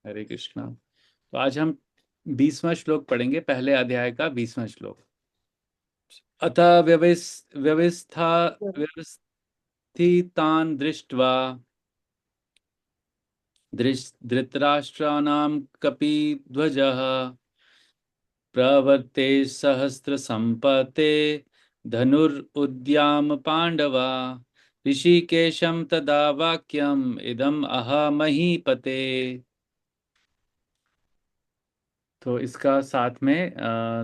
हरे कृष्णा। तो आज हम 20वां श्लोक पढ़ेंगे, पहले अध्याय का 20वां श्लोक। अतः व्यवस्था व्यवस्थितान् दृष्ट्वा धृतराष्ट्राणां कपिध्वजः प्रवर्ते सहस्रसम्पते धनुरुद्याम पांडवा ऋषिकेशं तदा वाक्यम इदम अह महीपते। तो इसका साथ में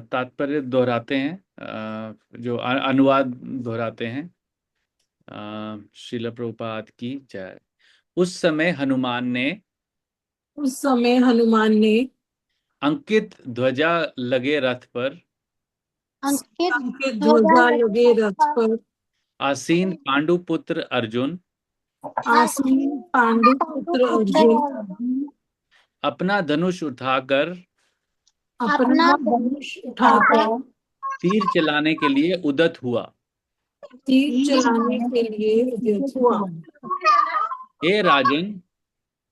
तात्पर्य दोहराते हैं, जो अनुवाद दोहराते हैं। श्रील प्रभुपाद की जय। उस समय हनुमान ने अंकित ध्वजा लगे रथ पर अंकित ध्वजा लगे रथ पर आसीन पांडुपुत्र अर्जुन आसीन पांडुपुत्र अर्जुन अपना धनुष उठाकर अपना धनुष उठाकर तीर चलाने के लिए उद्यत हुआ। तीर चलाने के लिए उद्यत हुआ। हे राजन,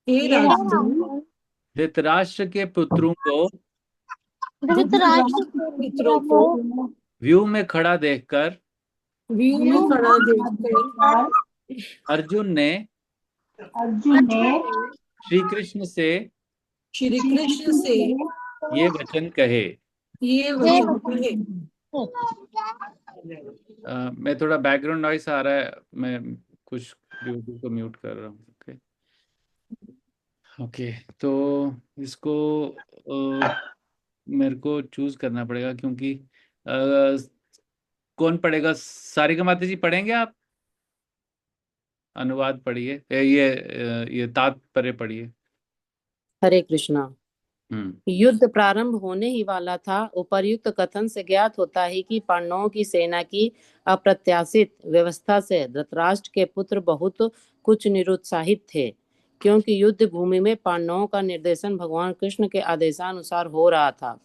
हे राजन, धृतराष्ट्र के पुत्रों को धृतराष्ट्र के पुत्रों को व्यू में खड़ा देखकर व्यू में खड़ा देखकर अर्जुन ने श्री कृष्ण से श्री कृष्ण से ये वचन कहे। ये वचन कहे। मैं थोड़ा बैकग्राउंड नॉइस आ रहा है, मैं कुछ वीडियो को म्यूट कर रहा हूँ। Okay okay. तो इसको मेरे को चूज करना पड़ेगा, क्योंकि कौन पढ़ेगा? सारिका माता जी पढ़ेंगे आप? अनुवाद पढ़िए, ये तात्पर्य पढ़िए। हरे कृष्णा। हम्म। युद्ध प्रारंभ होने ही वाला था। उपर्युक्त कथन से ज्ञात होता है कि पांडवों की सेना की अप्रत्याशित व्यवस्था से धृतराष्ट्र के पुत्र बहुत कुछ निरुत्साहित थे, क्योंकि युद्ध भूमि में पांडवों का निर्देशन भगवान कृष्ण के आदेशानुसार हो रहा था।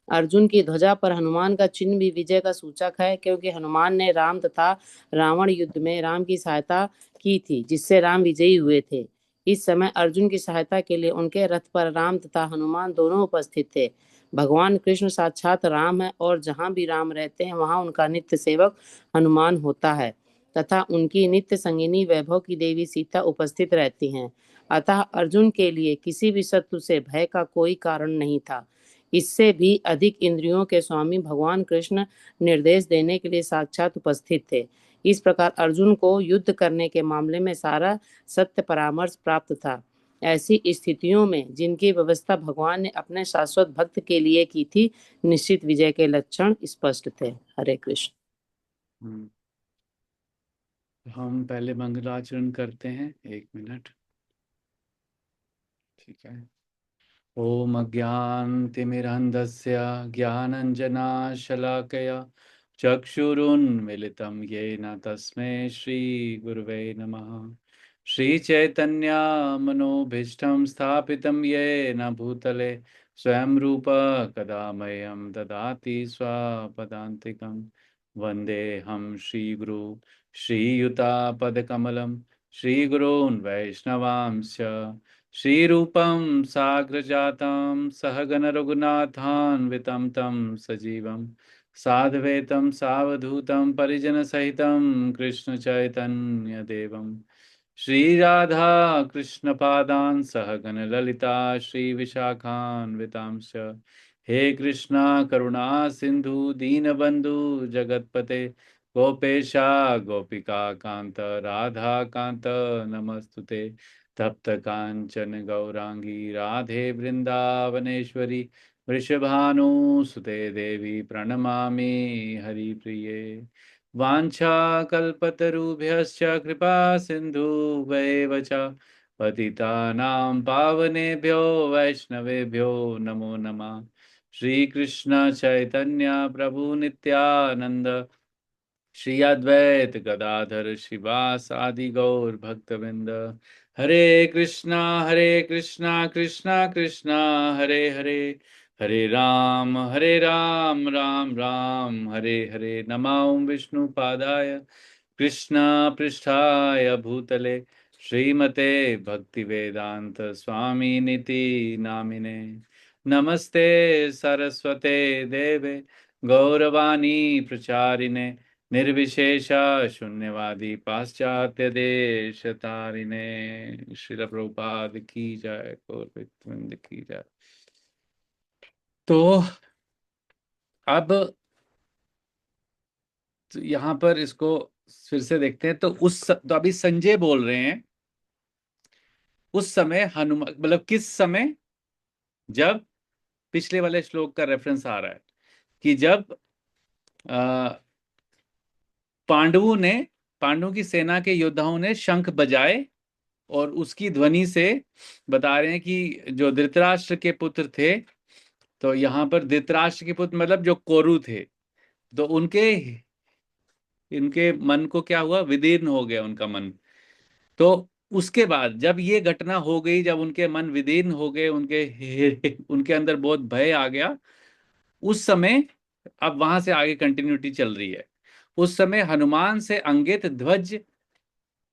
अर्जुन की ध्वजा पर हनुमान का चिन्ह भी विजय का सूचक है, क्योंकि हनुमान ने राम तथा रावण युद्ध में राम की सहायता की थी, जिससे राम विजयी हुए थे। इस समय अर्जुन की सहायता के लिए उनके रथ पर राम तथा हनुमान दोनों उपस्थित थे। भगवान कृष्ण साक्षात राम है, और जहाँ भी राम रहते हैं वहाँ उनका नित्य सेवक हनुमान होता है, तथा उनकी नित्य संगिनी वैभव की देवी सीता उपस्थित रहती हैं। अतः अर्जुन के लिए किसी भी शत्रु से भय का कोई कारण नहीं था। इससे भी अधिक इंद्रियों के स्वामी भगवान कृष्ण निर्देश देने के लिए साक्षात उपस्थित थे। इस प्रकार अर्जुन को युद्ध करने के मामले में सारा सत्य परामर्श प्राप्त था। ऐसी स्थितियों में जिनकी व्यवस्था भगवान ने अपने शाश्वत भक्त के लिए की थी, निश्चित विजय के लक्षण स्पष्ट थे। हरे कृष्ण। हम पहले मंगलाचरण करते हैं, 1 मिनट। ठीक है। ओम अज्ञानतिमिरन्धस्य ज्ञानञ्जनाशलाकया चक्षुरुन्मिलितं येन तस्मै श्रीगुरवे नमः। श्रीचैतन्यमनोभीष्टं स्थापितं येन भूतले स्वयं रूप कदा मह्यं ददाति स्वपदान्तिकं। वन्देऽहं श्रीगुरु श्रीयुतापदकमलं श्रीगुरून् वैष्णवांश्च श्रीरूपं साग्रजातं सहगण रघुनाथान्वितं तं सजीवं साद्वैतं सावधूतं परिजनसहितं कृष्णचैतन्यदेवं श्रीराधा कृष्णपादान् सहगण ललिता श्रीविशाखान्वितांश्च। हे कृष्णा करुणा सिंधु दीनबंधु जगतपते गोपेशा गोपिका कांत राधा कांत नमस्तुते। तप्त कांचन गौरांगी राधे वृंदावनेश्वरी वृषभानुसुते देवी प्रणमामि हरिप्रिये। वाञ्छाकल्पतरुभ्यश्च कृपा सिन्धुभ्येव च पतितानां पावनेभ्यो वैष्णवेभ्यो नमो नमः। श्रीकृष्ण चैतन्य प्रभु नित्यानंद श्री अद्वैत गदाधर शिवासादि गौर भक्तवृंद। हरे कृष्णा कृष्णा कृष्णा हरे हरे, हरे राम राम राम हरे हरे। नमो विष्णुपादाय कृष्ण पृष्ठाय भूतले श्रीमते भक्ति वेदांत स्वामी निति नामिने नमस्ते सरस्वते देवे गौरवाणी प्रचारिणे निर्विशेष शून्यवादी पाश्चात्य देश तारिणे। श्रील प्रभुपाद की जय, गौरविंद की जय। तो अब यहाँ पर इसको फिर से देखते हैं। तो अभी संजय बोल रहे हैं उस समय हनुमान, मतलब किस समय, जब पिछले वाले श्लोक का रेफरेंस आ रहा है कि जब पांडवों की सेना के योद्धाओं ने शंख बजाए और उसकी ध्वनि से बता रहे हैं कि जो धृतराष्ट्र के पुत्र थे, तो यहाँ पर धृतराष्ट्र के पुत्र मतलब जो कोरु थे, तो इनके मन को क्या हुआ, विदीर्ण हो गया उनका मन। तो उसके बाद जब ये घटना हो गई, जब उनके मन विदीर्ण हो गए, उनके अंदर बहुत भय आ गया, उस समय, अब वहां से आगे कंटिन्यूटी चल रही है। उस समय हनुमान से अंगित ध्वज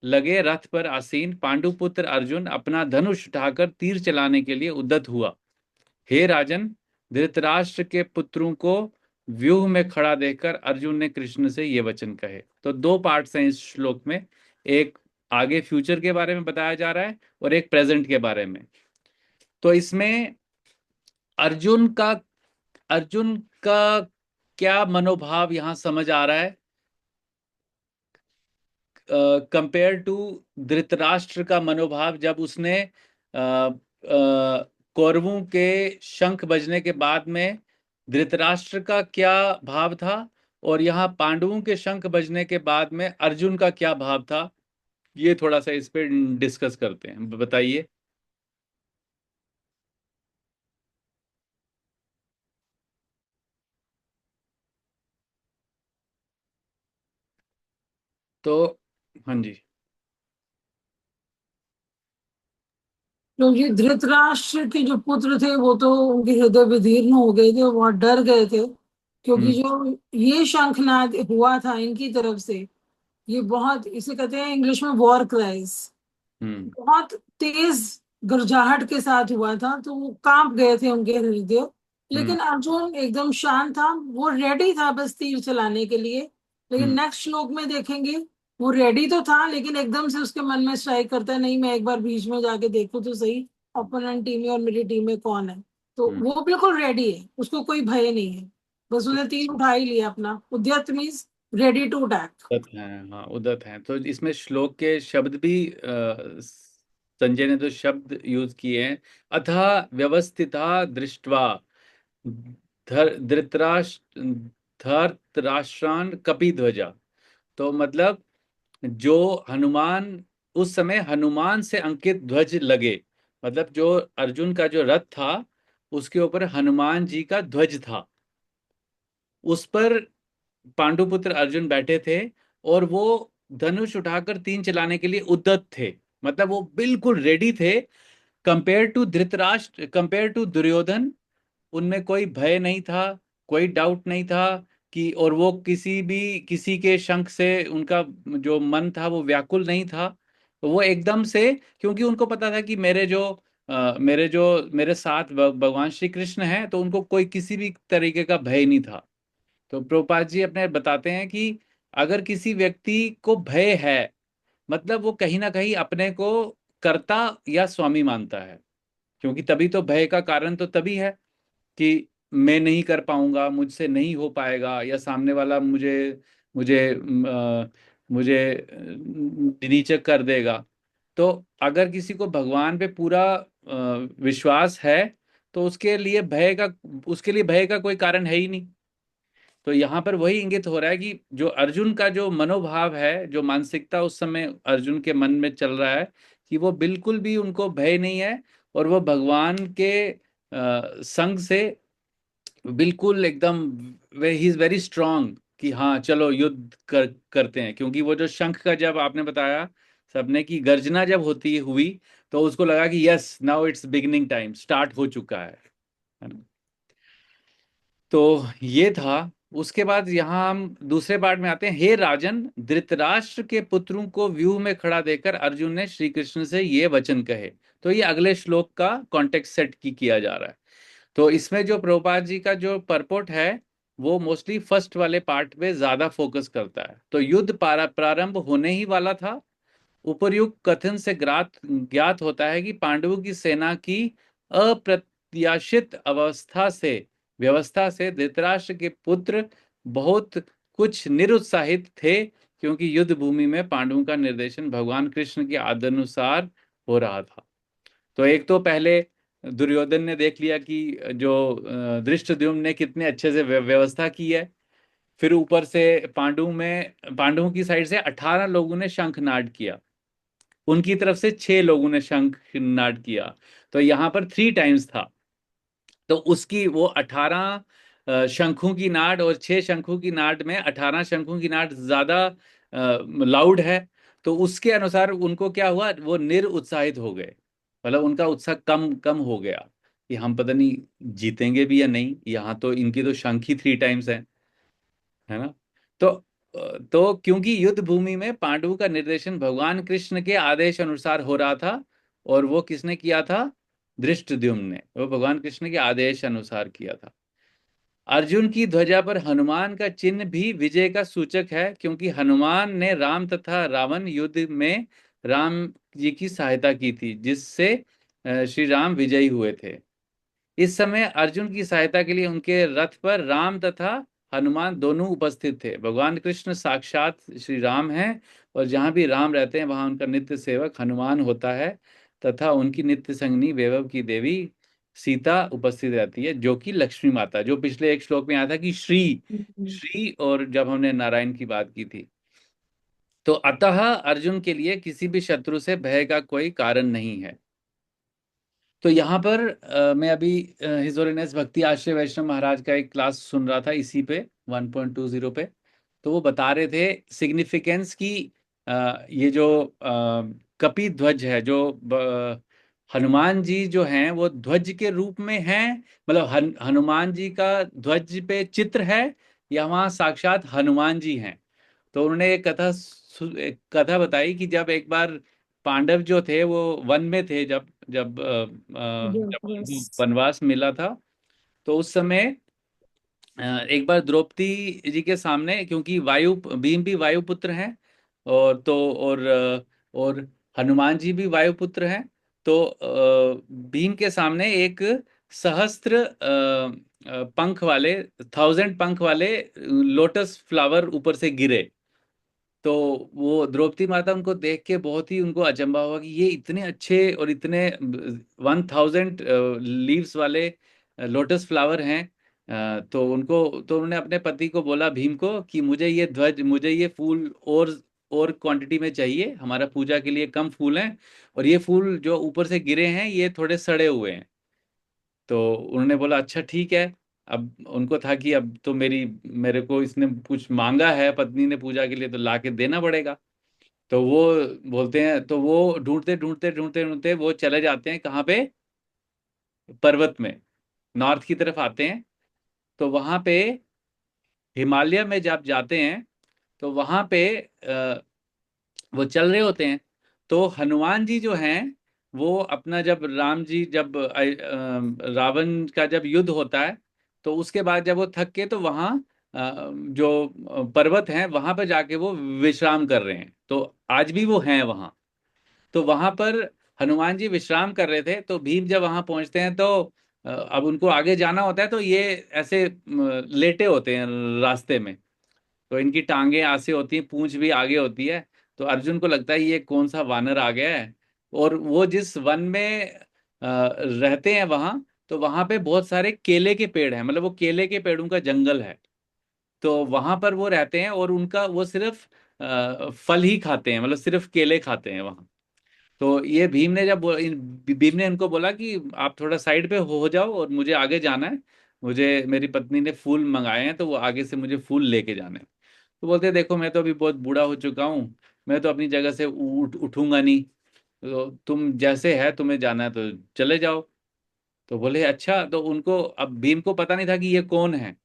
लगे रथ पर आसीन पांडुपुत्र अर्जुन अपना धनुष उठाकर तीर चलाने के लिए उद्यत हुआ। हे राजन, धृतराष्ट्र के पुत्रों को व्यूह में खड़ा देखकर अर्जुन ने कृष्ण से ये वचन कहे। तो दो पार्ट्स हैं इस श्लोक में, एक आगे फ्यूचर के बारे में बताया जा रहा है और एक प्रेजेंट के बारे में। तो इसमें अर्जुन का क्या मनोभाव यहां समझ आ रहा है कंपेयर टू धृतराष्ट्र का मनोभाव, जब उसने कौरवों के शंख बजने के बाद में धृतराष्ट्र का क्या भाव था, और यहाँ पांडवों के शंख बजने के बाद में अर्जुन का क्या भाव था, ये थोड़ा सा इस पे डिस्कस करते हैं। बताइए। तो हाँ जी। क्योंकि धृतराष्ट्र के जो पुत्र थे वो तो उनके हृदय विदीर्ण हो गए थे, बहुत डर गए थे, क्योंकि हम्म। जो ये शंखनाद हुआ था इनकी तरफ से, ये बहुत, इसे कहते हैं इंग्लिश में वॉर क्राइज, हम्म। बहुत तेज गरजाहट के साथ हुआ था, तो वो कांप गए थे उनके हृदय। हम्म। लेकिन अर्जुन एकदम शांत था, वो रेडी था बस तीर चलाने के लिए। लेकिन हम्म। नेक्स्ट श्लोक में देखेंगे, वो रेडी तो था लेकिन एकदम से उसके मन में स्ट्राइक करता है, नहीं मैं एक बार बीच में जाके देखूं तो सही, ओपोनेंट टीम में और मेरी टीम में कौन है। तो हम्म। वो बिल्कुल रेडी है, उसको कोई भय नहीं है, बस उसने तीर उठा ही लिया अपना। उद्यत मीन्स रेडी टू अटैक। उदत हैं, हाँ उदत हैं। तो इसमें श्लोक के शब्द भी संजय ने तो शब्द यूज किए हैं, अथा व्यवस्थिता दृष्टवा धृतराष्ट्र धर्तराष्ट्रान कपिध्वजा। तो मतलब जो हनुमान, उस समय हनुमान से अंकित ध्वज लगे, मतलब जो अर्जुन का जो रथ था उसके ऊपर हनुमान जी का ध्वज था, उस पर पांडुपुत्र अर्जुन बैठे थे और वो धनुष उठाकर तीन चलाने के लिए उद्यत थे, मतलब वो बिल्कुल रेडी थे। Compare to Dhritarashtra, compare to Duryodhana, उनमें कोई भय नहीं था, कोई डाउट नहीं था कि, और वो किसी के शंख से उनका जो मन था वो व्याकुल नहीं था। तो वो एकदम से, क्योंकि उनको पता था कि मेरे साथ भगवान श्री कृष्ण हैं, तो उनको कोई किसी भी तरीके का भय नहीं था। तो प्रभुपाद जी अपने बताते हैं कि अगर किसी व्यक्ति को भय है, मतलब वो कहीं ना कहीं अपने को कर्ता या स्वामी मानता है, क्योंकि तभी तो भय का कारण तो तभी है कि मैं नहीं कर पाऊंगा, मुझसे नहीं हो पाएगा, या सामने वाला मुझे मुझे मुझे नीचे कर देगा। तो अगर किसी को भगवान पे पूरा विश्वास है, तो उसके लिए भय का कोई कारण है ही नहीं। तो यहाँ पर वही इंगित हो रहा है कि जो अर्जुन का जो मनोभाव है, जो मानसिकता उस समय अर्जुन के मन में चल रहा है, कि वो बिल्कुल भी उनको भय नहीं है, और वो भगवान के संग से बिल्कुल एकदम, वे ही इज वेरी स्ट्रांग कि हाँ चलो युद्ध करते हैं। क्योंकि वो जो शंख का, जब आपने बताया सबने की गर्जना जब होती हुई, तो उसको लगा कि yes now it's beginning time, start हो चुका है ना। तो ये था। उसके बाद यहाँ हम दूसरे पार्ट में आते हैं। हे राजन, धृतराष्ट्र के पुत्रों को व्यूह में खड़ा देखकर अर्जुन ने श्री कृष्ण से ये वचन कहे। तो ये अगले श्लोक का कॉन्टेक्स्ट सेट किया जा रहा है। तो इसमें जो प्रभुपाद जी का जो परपोर्ट है वो मोस्टली फर्स्ट वाले पार्ट पे ज्यादा फोकस करता है। तो युद्ध प्रारंभ होने ही वाला था। उपर्युक्त कथन से ज्ञात होता है कि पांडवों की सेना की अप्रत्याशित व्यवस्था से धृतराष्ट्र के पुत्र बहुत कुछ निरुत्साहित थे, क्योंकि युद्ध भूमि में पांडवों का निर्देशन भगवान कृष्ण के आदेशानुसार हो रहा था। तो एक तो पहले दुर्योधन ने देख लिया कि जो धृष्टद्युम्न ने कितने अच्छे से व्यवस्था की है। फिर ऊपर से पांडवों की साइड से 18 लोगों ने शंखनाद किया, उनकी तरफ से 6 लोगों ने शंखनाद किया। तो यहाँ पर 3 टाइम्स था। तो उसकी वो 18 शंखों की नाद और 6 शंखों की नाद में 18 शंखों की नाद ज्यादा लाउड है। तो उसके अनुसार उनको क्या हुआ, वो निरुत्साहित हो गए, मतलब उनका उत्साह कम कम हो गया कि हम पता नहीं जीतेंगे भी या नहीं। यहाँ तो इनकी तो शंख ही 3 टाइम्स है ना। तो क्योंकि युद्ध भूमि में पांडवों का निर्देशन भगवान कृष्ण के आदेश अनुसार हो रहा था, और वो किसने किया था, धृष्टद्युम्न ने, वो भगवान कृष्ण के आदेश अनुसार किया था। अर्जुन की ध्वजा पर हनुमान का चिन्ह भी विजय का सूचक है, क्योंकि हनुमान ने राम तथा रावण युद्ध में राम जी की सहायता की थी, जिससे श्री राम विजयी हुए थे। इस समय अर्जुन की सहायता के लिए उनके रथ पर राम तथा हनुमान दोनों उपस्थित थे। भगवान कृष्ण साक्षात श्री राम हैं, और जहां भी राम रहते हैं वहां उनका नित्य सेवक हनुमान होता है, तथा उनकी नित्य संगिनी वैभव की देवी सीता उपस्थित रहती है, जो कि लक्ष्मी माता, जो पिछले एक श्लोक में आया था कि श्री श्री, और जब हमने नारायण की बात की थी। तो अतः अर्जुन के लिए किसी भी शत्रु से भय का कोई कारण नहीं है। तो यहाँ पर मैं अभी हिज होलीनेस भक्ति आश्रय वैष्णव महाराज का एक क्लास सुन रहा था इसी पे 1.20 पे। तो वो बता रहे थे सिग्निफिकेंस की, ये जो कपि ध्वज है, जो हनुमान जी जो हैं वो ध्वज के रूप में हैं, मतलब हनुमान जी का ध्वज पे चित्र है, या वहाँ साक्षात हनुमान जी हैं। तो उन्होंने एक कथा बताई कि जब एक बार पांडव जो थे वो वन में थे, जब जब जब यस। उनको वनवास मिला था, तो उस समय एक बार द्रौपदी जी के सामने, क्योंकि भीम भी वायुपुत्र हैं, और और हनुमान जी भी वायुपुत्र हैं। तो भीम के सामने एक सहस्त्र पंख वाले, 1000 पंख वाले लोटस फ्लावर ऊपर से गिरे। तो वो द्रौपदी माता उनको देख के बहुत ही उनको अचंभा हुआ कि ये इतने अच्छे और इतने 1000 लीव्स वाले लोटस फ्लावर हैं। तो उन्होंने अपने पति को बोला, भीम को, कि मुझे ये फूल और क्वांटिटी में चाहिए, हमारा पूजा के लिए कम फूल हैं, और ये फूल जो ऊपर से गिरे हैं ये थोड़े सड़े हुए हैं। तो उन्होंने बोला अच्छा ठीक है। अब उनको था कि अब तो मेरे को इसने कुछ मांगा है पत्नी ने पूजा के लिए, तो ला के देना पड़ेगा। तो वो बोलते हैं, तो वो ढूंढते ढूंढते ढूंढते ढूंढते वो चले जाते हैं कहाँ पे, पर्वत में, नॉर्थ की तरफ आते हैं। तो वहां पे हिमालय में जब जाते हैं, तो वहां पे वो चल रहे होते हैं। तो हनुमान जी जो हैं वो अपना, जब राम जी जब रावण का जब युद्ध होता है, तो उसके बाद जब वो थक के, तो वहाँ जो पर्वत हैं वहां पर जाके वो विश्राम कर रहे हैं। तो आज भी वो हैं वहाँ। तो वहां पर हनुमान जी विश्राम कर रहे थे। तो भीम जब वहां पहुंचते हैं, तो अब उनको आगे जाना होता है, तो ये ऐसे लेटे होते हैं रास्ते में। तो इनकी टांगे ऐसे होती हैं, पूंछ भी आगे होती है। तो अर्जुन को लगता है ये कौन सा वानर आ गया है। और वो जिस वन में रहते हैं वहां, तो वहां पे बहुत सारे केले के पेड़ हैं, मतलब वो केले के पेड़ों का जंगल है। तो वहां पर वो रहते हैं, और उनका वो सिर्फ फल ही खाते हैं, मतलब सिर्फ केले खाते हैं वहां। तो ये भीम ने इनको बोला कि आप थोड़ा साइड पे हो जाओ, और मुझे आगे जाना है। मुझे मेरी पत्नी ने फूल मंगाए हैं, तो वो आगे से मुझे फूल लेके जाने हैं। तो बोलते हैं देखो मैं तो अभी बहुत बूढ़ा हो चुका हूँ, मैं तो अपनी जगह से उठूंगा नहीं। तो तुम जैसे है, तुम्हें जाना है तो चले जाओ। तो बोले अच्छा। तो उनको, अब भीम को पता नहीं था कि ये कौन है।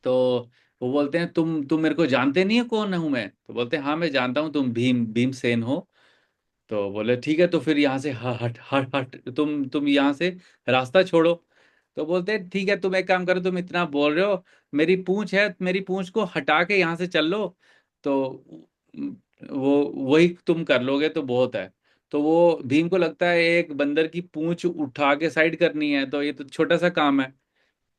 तो वो बोलते हैं तुम मेरे को जानते नहीं है कौन हूं मैं? तो बोलते हैं हाँ मैं जानता हूँ, तुम भीमसेन हो। तो बोले ठीक है, तो फिर यहाँ से हट हट हट, तुम यहाँ से रास्ता छोड़ो। तो बोलते हैं ठीक है, तुम एक काम करो, तुम इतना बोल रहे हो, मेरी पूंछ है, मेरी पूंछ को हटा के यहाँ से चल लो। तो वो वही तुम कर लोगे तो बहुत है। तो वो भीम को लगता है एक बंदर की पूंछ उठा के साइड करनी है, तो ये तो छोटा सा काम है।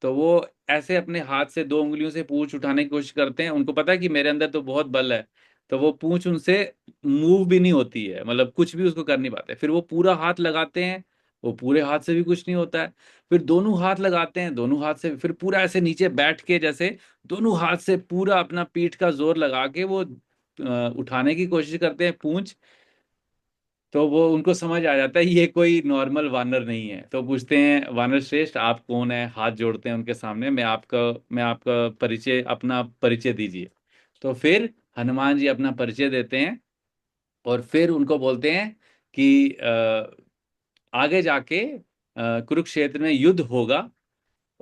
तो वो ऐसे अपने हाथ से 2 उंगलियों से पूंछ उठाने की कोशिश करते हैं, उनको पता है कि मेरे अंदर तो बहुत बल है। तो वो पूंछ उनसे मूव भी नहीं होती है, मतलब कुछ भी उसको कर नहीं पाते। फिर वो पूरा हाथ लगाते हैं, वो पूरे हाथ से भी कुछ नहीं होता है। फिर दोनों हाथ लगाते हैं, दोनों हाथ से फिर पूरा ऐसे नीचे बैठ के जैसे दोनों हाथ से पूरा अपना पीठ का जोर लगा के वो उठाने की कोशिश करते हैं पूंछ। तो वो उनको समझ आ जाता है ये कोई नॉर्मल वानर नहीं है। तो पूछते हैं वानर श्रेष्ठ आप कौन है, हाथ जोड़ते हैं उनके सामने, मैं आपका परिचय, अपना परिचय दीजिए। तो फिर हनुमान जी अपना परिचय देते हैं, और फिर उनको बोलते हैं कि आगे जाके कुरुक्षेत्र में युद्ध होगा,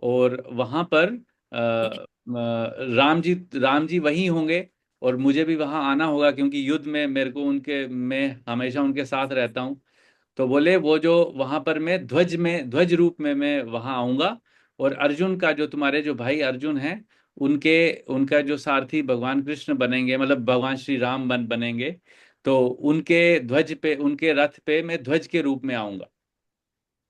और वहां पर राम जी वहीं होंगे, और मुझे भी वहां आना होगा, क्योंकि युद्ध में मेरे को उनके मैं हमेशा उनके साथ रहता हूँ। तो बोले वो जो वहां पर मैं ध्वज रूप में मैं वहां आऊंगा, और अर्जुन का जो तुम्हारे जो भाई अर्जुन है, उनके उनका जो सारथी भगवान कृष्ण बनेंगे, मतलब भगवान श्री राम बनेंगे। तो उनके ध्वज पे, उनके रथ पे मैं ध्वज के रूप में आऊंगा।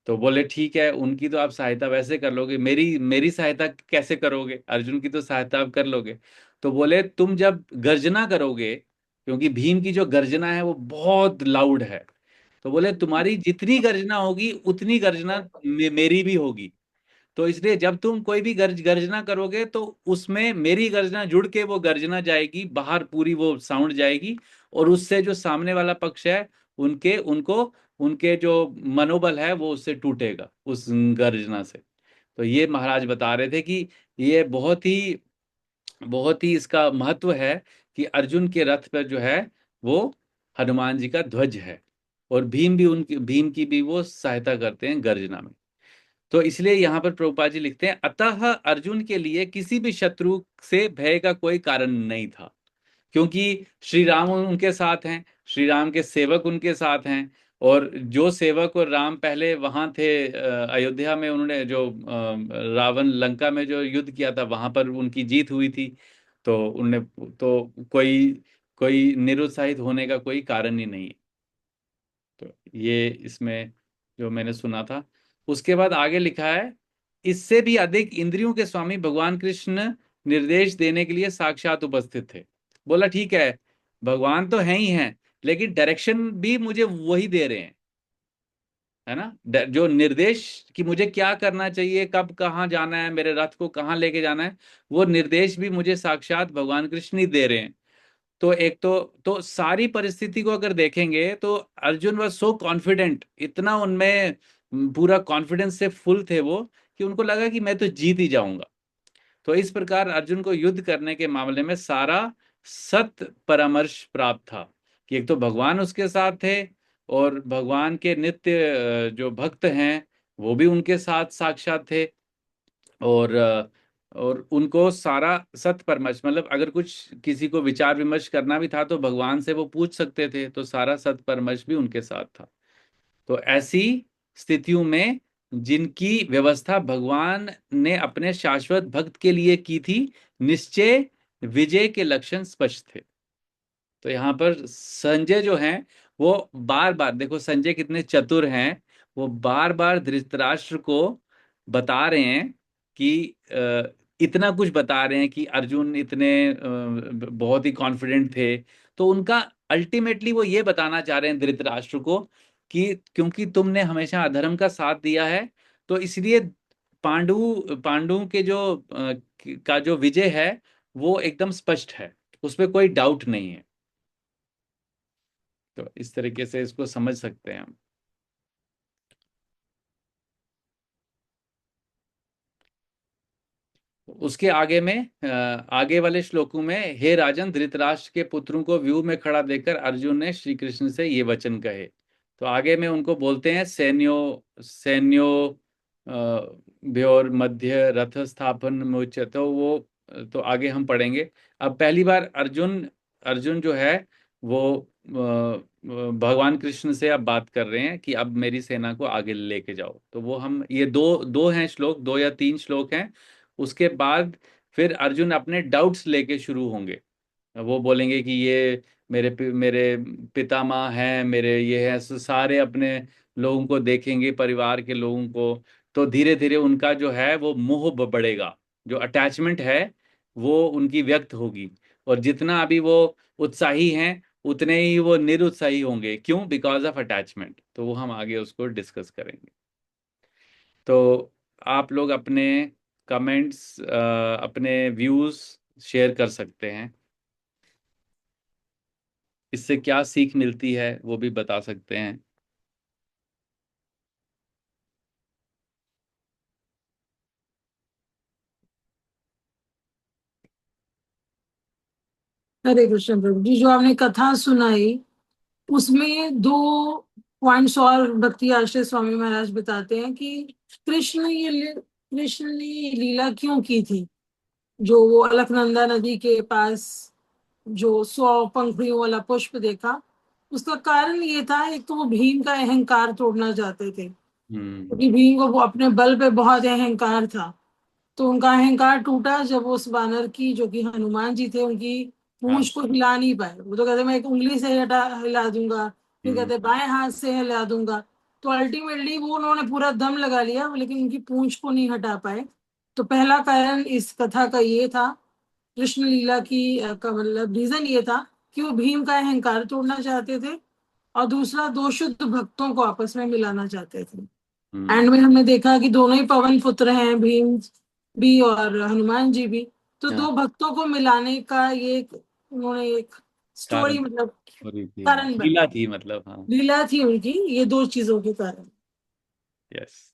तो बोले ठीक है, उनकी तो आप सहायता वैसे कर लोगे, मेरी मेरी सहायता कैसे करोगे? अर्जुन की तो सहायता आप कर लोगे। तो बोले तुम जब गर्जना करोगे, क्योंकि भीम की जो गर्जना है वो बहुत लाउड है, तो बोले तुम्हारी जितनी गर्जना होगी उतनी गर्जना मेरी भी होगी। तो इसलिए जब तुम कोई भी गर्जना करोगे, तो उसमें मेरी गर्जना जुड़ के वो गर्जना जाएगी बाहर, पूरी वो साउंड जाएगी, और उससे जो सामने वाला पक्ष है, उनके उनको उनके जो मनोबल है वो उससे टूटेगा, उस गर्जना से। तो ये महाराज बता रहे थे कि ये बहुत ही इसका महत्व है, कि अर्जुन के रथ पर जो है वो हनुमान जी का ध्वज है, और भीम की भी वो सहायता करते हैं गर्जना में। तो इसलिए यहाँ पर प्रभुपाद जी लिखते हैं, अतः अर्जुन के लिए किसी भी शत्रु से भय का कोई कारण नहीं था, क्योंकि श्री राम उनके साथ हैं, श्री राम के सेवक उनके साथ हैं। और जो सेवक और राम पहले वहां थे अयोध्या में, उन्होंने जो रावण लंका में जो युद्ध किया था, वहां पर उनकी जीत हुई थी। तो उनने तो कोई कोई निरुत्साहित होने का कोई कारण ही नहीं है। तो ये इसमें जो मैंने सुना था। उसके बाद आगे लिखा है, इससे भी अधिक इंद्रियों के स्वामी भगवान कृष्ण निर्देश देने के लिए साक्षात उपस्थित थे। बोला ठीक है, भगवान तो है ही हैं, लेकिन डायरेक्शन भी मुझे वही दे रहे हैं, है ना? जो निर्देश कि मुझे क्या करना चाहिए, कब कहाँ जाना है, मेरे रथ को कहाँ लेके जाना है, वो निर्देश भी मुझे साक्षात भगवान कृष्ण ही दे रहे हैं। तो एक तो सारी परिस्थिति को अगर देखेंगे, तो अर्जुन वॉज सो कॉन्फिडेंट, इतना उनमें पूरा कॉन्फिडेंस से फुल थे वो, कि उनको लगा कि मैं तो जीत ही जाऊंगा। तो इस प्रकार अर्जुन को युद्ध करने के मामले में सारा सत परामर्श प्राप्त था, कि एक तो भगवान उसके साथ थे, और भगवान के नित्य जो भक्त हैं वो भी उनके साथ साक्षात थे। और और उनको सारा सत परामर्श, मतलब अगर कुछ किसी को विचार विमर्श करना भी था तो भगवान से वो पूछ सकते थे, तो सारा सत परामर्श भी उनके साथ था। तो ऐसी स्थितियों में जिनकी व्यवस्था भगवान ने अपने शाश्वत भक्त के लिए की थी, निश्चय विजय के लक्षण स्पष्ट थे। तो यहाँ पर संजय जो हैं, वो बार बार, देखो संजय कितने चतुर हैं, वो बार बार धृतराष्ट्र को बता रहे हैं कि इतना कुछ बता रहे हैं कि अर्जुन इतने बहुत ही कॉन्फिडेंट थे। तो उनका अल्टीमेटली वो ये बताना चाह रहे हैं धृतराष्ट्र को, कि क्योंकि तुमने हमेशा अधर्म का साथ दिया है, तो इसलिए पांडु के जो का जो विजय है वो एकदम स्पष्ट है, उसमें कोई डाउट नहीं है। तो इस तरीके से इसको समझ सकते हैं हम। उसके आगे में आगे वाले श्लोकों में, हे राजन धृतराष्ट्र के पुत्रों को व्यूह में खड़ा देखकर अर्जुन ने श्री कृष्ण से ये वचन कहे। तो आगे में उनको बोलते हैं, सैन्यो भ्योर मध्य रथ स्थापन मुच्य। तो वो तो आगे हम पढ़ेंगे। अब पहली बार अर्जुन अर्जुन जो है वो भगवान कृष्ण से अब बात कर रहे हैं कि अब मेरी सेना को आगे लेके जाओ। तो वो हम ये दो दो हैं श्लोक, 2 या 3 श्लोक हैं। उसके बाद फिर अर्जुन अपने डाउट्स लेके शुरू होंगे। वो बोलेंगे कि ये मेरे पितामह हैं, मेरे ये हैं, सारे अपने लोगों को देखेंगे, परिवार के लोगों को। तो धीरे धीरे उनका जो है वो मोह बढ़ेगा, जो अटैचमेंट है वो उनकी व्यक्त होगी। और जितना अभी वो उत्साही हैं उतने ही वो निरुत्साही होंगे। क्यों? Because of attachment. तो वो हम आगे उसको डिस्कस करेंगे। तो आप लोग अपने कमेंट्स, अपने व्यूज शेयर कर सकते हैं। इससे क्या सीख मिलती है वो भी बता सकते हैं। हरे कृष्ण प्रभु जी, जो आपने कथा सुनाई उसमें दो पॉइंट्स और भक्ति आश्रय स्वामी महाराज बताते हैं कि कृष्ण ने ये लीला क्यों की थी। जो वो अलकनंदा नदी के पास जो 100 पंखुड़ियों वाला पुष्प देखा, उसका कारण ये था, एक तो वो भीम का अहंकार तोड़ना चाहते थे, हम्म। क्योंकि भीम को वो अपने बल पे बहुत अहंकार था। तो उनका अहंकार टूटा जब उस बानर की, जो कि हनुमान जी थे, उनकी हाँ। पूंछ को हिला नहीं पाए। वो तो कहते मैं एक उंगली से हिला दूंगा, फिर हम्म। कहते बाएं हाथ से हिला दूंगा। तो अल्टीमेटली वो उन्होंने पूरा दम लगा लिया, लेकिन उनकी पूंछ को नहीं हटा पाए। तो पहला कारण इस कथा का ये था, कृष्ण लीला की का मतलब रीजन ये था कि वो भीम का अहंकार तोड़ना चाहते थे, और दूसरा दो शुद्ध भक्तों को आपस में मिलाना चाहते थे। हम्म। एंड में हमने देखा कि दोनों ही पवन पुत्र हैं, भीम भी और हनुमान जी भी। तो हाँ, दो भक्तों को मिलाने का ये उन्होंने एक स्टोरी, कारण मतलब हो रही थी, हाँ, कारण लीला बनाया। थी, मतलब, हाँ। लीला थी उनकी, ये दो चीजों के कारण। यस।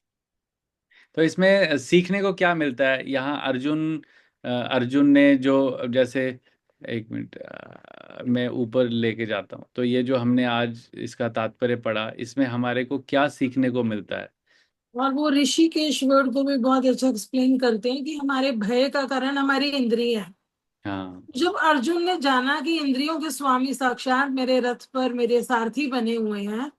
तो इसमें सीखने को क्या मिलता है? यहाँ अर्जुन ने जो, जैसे, एक मिनट, मैं ऊपर लेके जाता हूँ। तो ये जो हमने आज इसका तात्पर्य पढ़ा, इसमें हमारे को क्या सीखने को मिलता है? और वो ऋषिकेश वर्ड को भी बहुत अच्छा एक्सप्लेन करते हैं कि हमारे भय का कारण हमारी इंद्रिय है। हाँ। जब अर्जुन ने जाना कि इंद्रियों के स्वामी साक्षात मेरे रथ पर मेरे सारथी बने हुए हैं,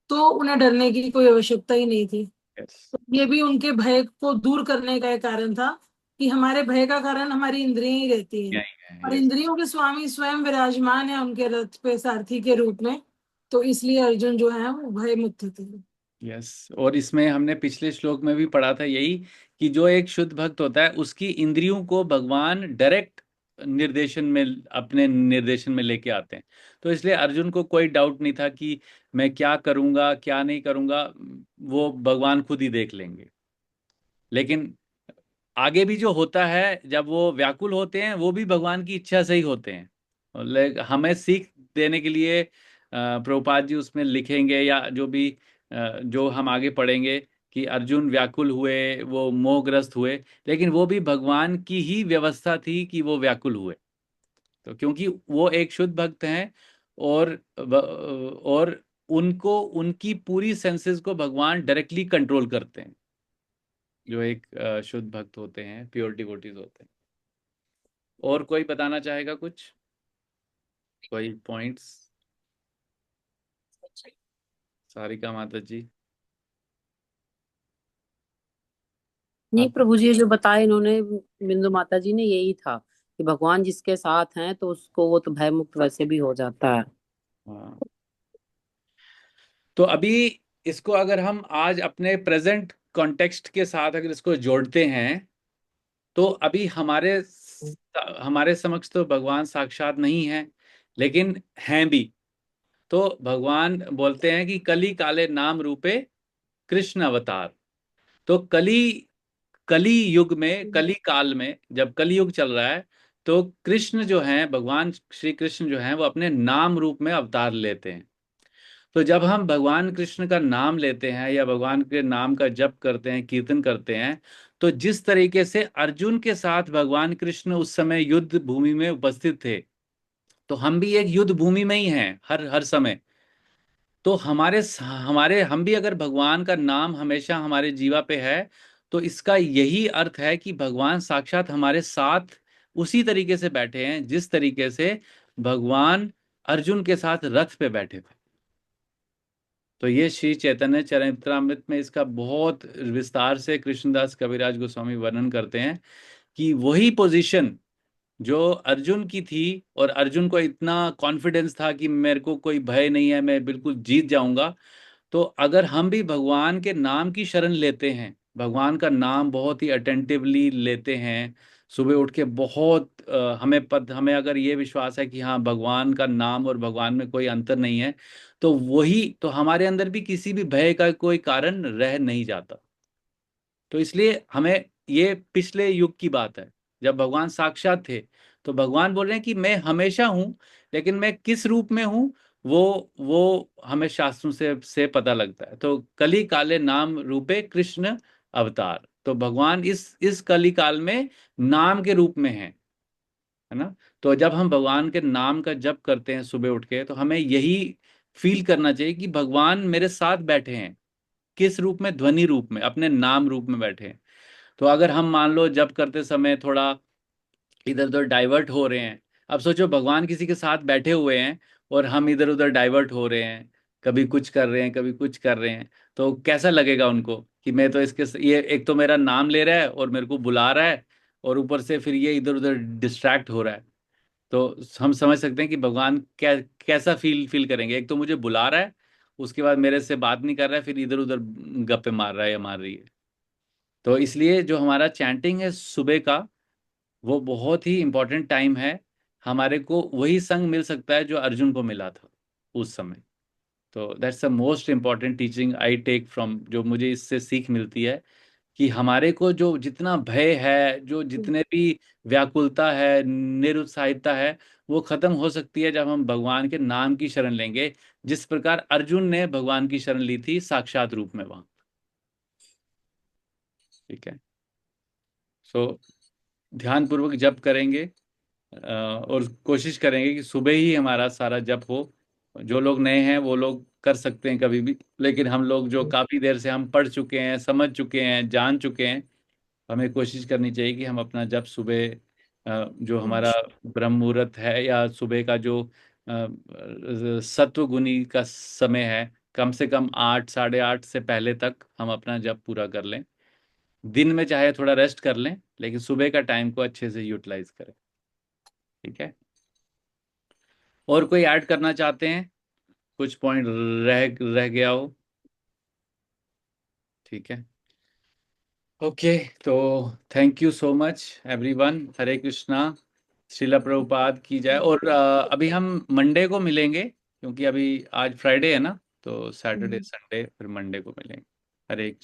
तो उन्हें डरने की कोई आवश्यकता ही नहीं थी। यस। तो ये भी उनके भय को दूर करने का एक कारण था कि हमारे भय का कारण हमारी इंद्रियां ही रहती हैं, और यस। इंद्रियों के स्वामी स्वयं विराजमान है उनके रथ पे सारथी के रूप में। तो इसलिए अर्जुन जो है वो भय मुक्त थे। यस। और इसमें हमने पिछले श्लोक में भी पढ़ा था यही, कि जो एक शुद्ध भक्त होता है उसकी इंद्रियों को भगवान डायरेक्ट निर्देशन में, अपने निर्देशन में लेके आते हैं। तो इसलिए अर्जुन को कोई डाउट नहीं था कि मैं क्या करूंगा क्या नहीं करूंगा, वो भगवान खुद ही देख लेंगे। लेकिन आगे भी जो होता है, जब वो व्याकुल होते हैं, वो भी भगवान की इच्छा से ही होते हैं। हमें सीख देने के लिए प्रभुपाद जी उसमें लिखेंगे, या जो भी जो हम आगे पढ़ेंगे, कि अर्जुन व्याकुल हुए, वो मोहग्रस्त हुए, लेकिन वो भी भगवान की ही व्यवस्था थी कि वो व्याकुल हुए। तो क्योंकि वो एक शुद्ध भक्त हैं, और और उनको, उनकी पूरी सेंसेस को भगवान डायरेक्टली कंट्रोल करते हैं, जो एक शुद्ध भक्त होते हैं, प्योर डिवोटीज होते हैं। और कोई बताना चाहेगा कुछ, कोई पॉइंट्स? सारिका माता जी, नहीं आप। प्रभु जी, ये जो बताया इन्होंने, बिंदु माता जी ने, यही था कि भगवान जिसके साथ हैं तो उसको वो तो भय मुक्त वैसे भी हो जाता है। हाँ। तो अभी इसको अगर हम आज अपने प्रेजेंट कॉन्टेक्स्ट के साथ अगर इसको जोड़ते हैं, तो अभी हमारे समक्ष तो भगवान साक्षात नहीं है, लेकिन हैं भी। तो भगवान बोलते हैं कि कली काले नाम रूपे कृष्ण अवतार। तो कली कली युग में, कली काल में, जब कली युग चल रहा है, तो कृष्ण जो हैं, भगवान श्री कृष्ण जो हैं, वो अपने नाम रूप में अवतार लेते हैं। तो जब हम भगवान कृष्ण का नाम लेते हैं, या भगवान के नाम का जप करते हैं, कीर्तन करते हैं, तो जिस तरीके से अर्जुन के साथ भगवान कृष्ण उस समय युद्ध भूमि में उपस्थित थे, तो हम भी एक युद्ध भूमि में ही हैं हर हर समय। तो हमारे हमारे हम भी अगर भगवान का नाम हमेशा हमारे जीवा पे है, तो इसका यही अर्थ है कि भगवान साक्षात हमारे साथ उसी तरीके से बैठे हैं जिस तरीके से भगवान अर्जुन के साथ रथ पे बैठे थे। तो ये श्री चैतन्य चरितमृत में इसका बहुत विस्तार से कृष्णदास कविराज गोस्वामी वर्णन करते हैं कि वही पोजीशन जो अर्जुन की थी, और अर्जुन को इतना कॉन्फिडेंस था कि मेरे को कोई भय नहीं है, मैं बिल्कुल जीत जाऊंगा। तो अगर हम भी भगवान के नाम की शरण लेते हैं, भगवान का नाम बहुत ही अटेंटिवली लेते हैं, सुबह उठ के बहुत हमें अगर ये विश्वास है कि हाँ भगवान का नाम और भगवान में कोई अंतर नहीं है, तो वही तो हमारे अंदर भी किसी भी भय का कोई कारण रह नहीं जाता। तो इसलिए हमें, ये पिछले युग की बात है जब भगवान साक्षात थे, तो भगवान बोल रहे हैं कि मैं हमेशा हूं, लेकिन मैं किस रूप में हूं वो हमें शास्त्रों से पता लगता है। तो कली काले नाम रूपे कृष्ण अवतार, तो भगवान इस कली काल में नाम के रूप में है ना। तो जब हम भगवान के नाम का जप करते हैं सुबह उठ के, तो हमें यही फील करना चाहिए कि भगवान मेरे साथ बैठे हैं। किस रूप में? ध्वनि रूप में, अपने नाम रूप में बैठे हैं। तो अगर हम मान लो जब करते समय थोड़ा इधर उधर डाइवर्ट हो रहे हैं, अब सोचो भगवान किसी के साथ बैठे हुए हैं और हम इधर उधर डाइवर्ट हो रहे हैं, कभी कुछ कर रहे हैं कभी कुछ कर रहे हैं, तो कैसा लगेगा उनको कि मैं तो ये एक तो मेरा नाम ले रहा है और मेरे को बुला रहा है, और ऊपर से फिर ये इधर उधर डिस्ट्रैक्ट हो रहा है। तो हम समझ सकते हैं कि भगवान कैसा फील करेंगे। एक तो मुझे बुला रहा है, उसके बाद मेरे से बात नहीं कर रहा है, फिर इधर उधर गप्पे मार रहा है या मार रही है। तो इसलिए जो हमारा चैंटिंग है सुबह का, वो बहुत ही इंपॉर्टेंट टाइम है। हमारे को वही संग मिल सकता है जो अर्जुन को मिला था उस समय। तो that's the most important teaching I take from, जो मुझे इससे सीख मिलती है कि हमारे को जो जितना भय है, जो जितने भी व्याकुलता है, निरुत्साहिता है, वो खत्म हो सकती है जब हम भगवान के नाम की शरण लेंगे, जिस प्रकार अर्जुन ने भगवान की शरण ली थी साक्षात रूप में वहां। ठीक है। सो ध्यान पूर्वक जप करेंगे, और कोशिश करेंगे कि सुबह ही हमारा सारा जप हो। जो लोग नए हैं वो लोग कर सकते हैं कभी भी, लेकिन हम लोग जो काफी देर से हम पढ़ चुके हैं, समझ चुके हैं, जान चुके हैं, हमें कोशिश करनी चाहिए कि हम अपना जप सुबह, जो हमारा ब्रह्म मुहूर्त है या सुबह का जो सत्व गुनी का समय है, कम से कम 8 8:30 से पहले तक हम अपना जप पूरा कर लें। दिन में चाहे थोड़ा रेस्ट कर लें, लेकिन सुबह का टाइम को अच्छे से यूटिलाइज करें। ठीक है। और कोई ऐड करना चाहते हैं? कुछ पॉइंट रह रह गया हो? ठीक है। ओके। तो thank you so much everyone. Hare Krishna. Srila Prabhupada की जाए। और अभी हम मंडे को मिलेंगे, क्योंकि अभी आज फ्राइडे है ना, तो सैटरडे संडे फिर मंडे को मिलेंगे। हरे कृष्णा।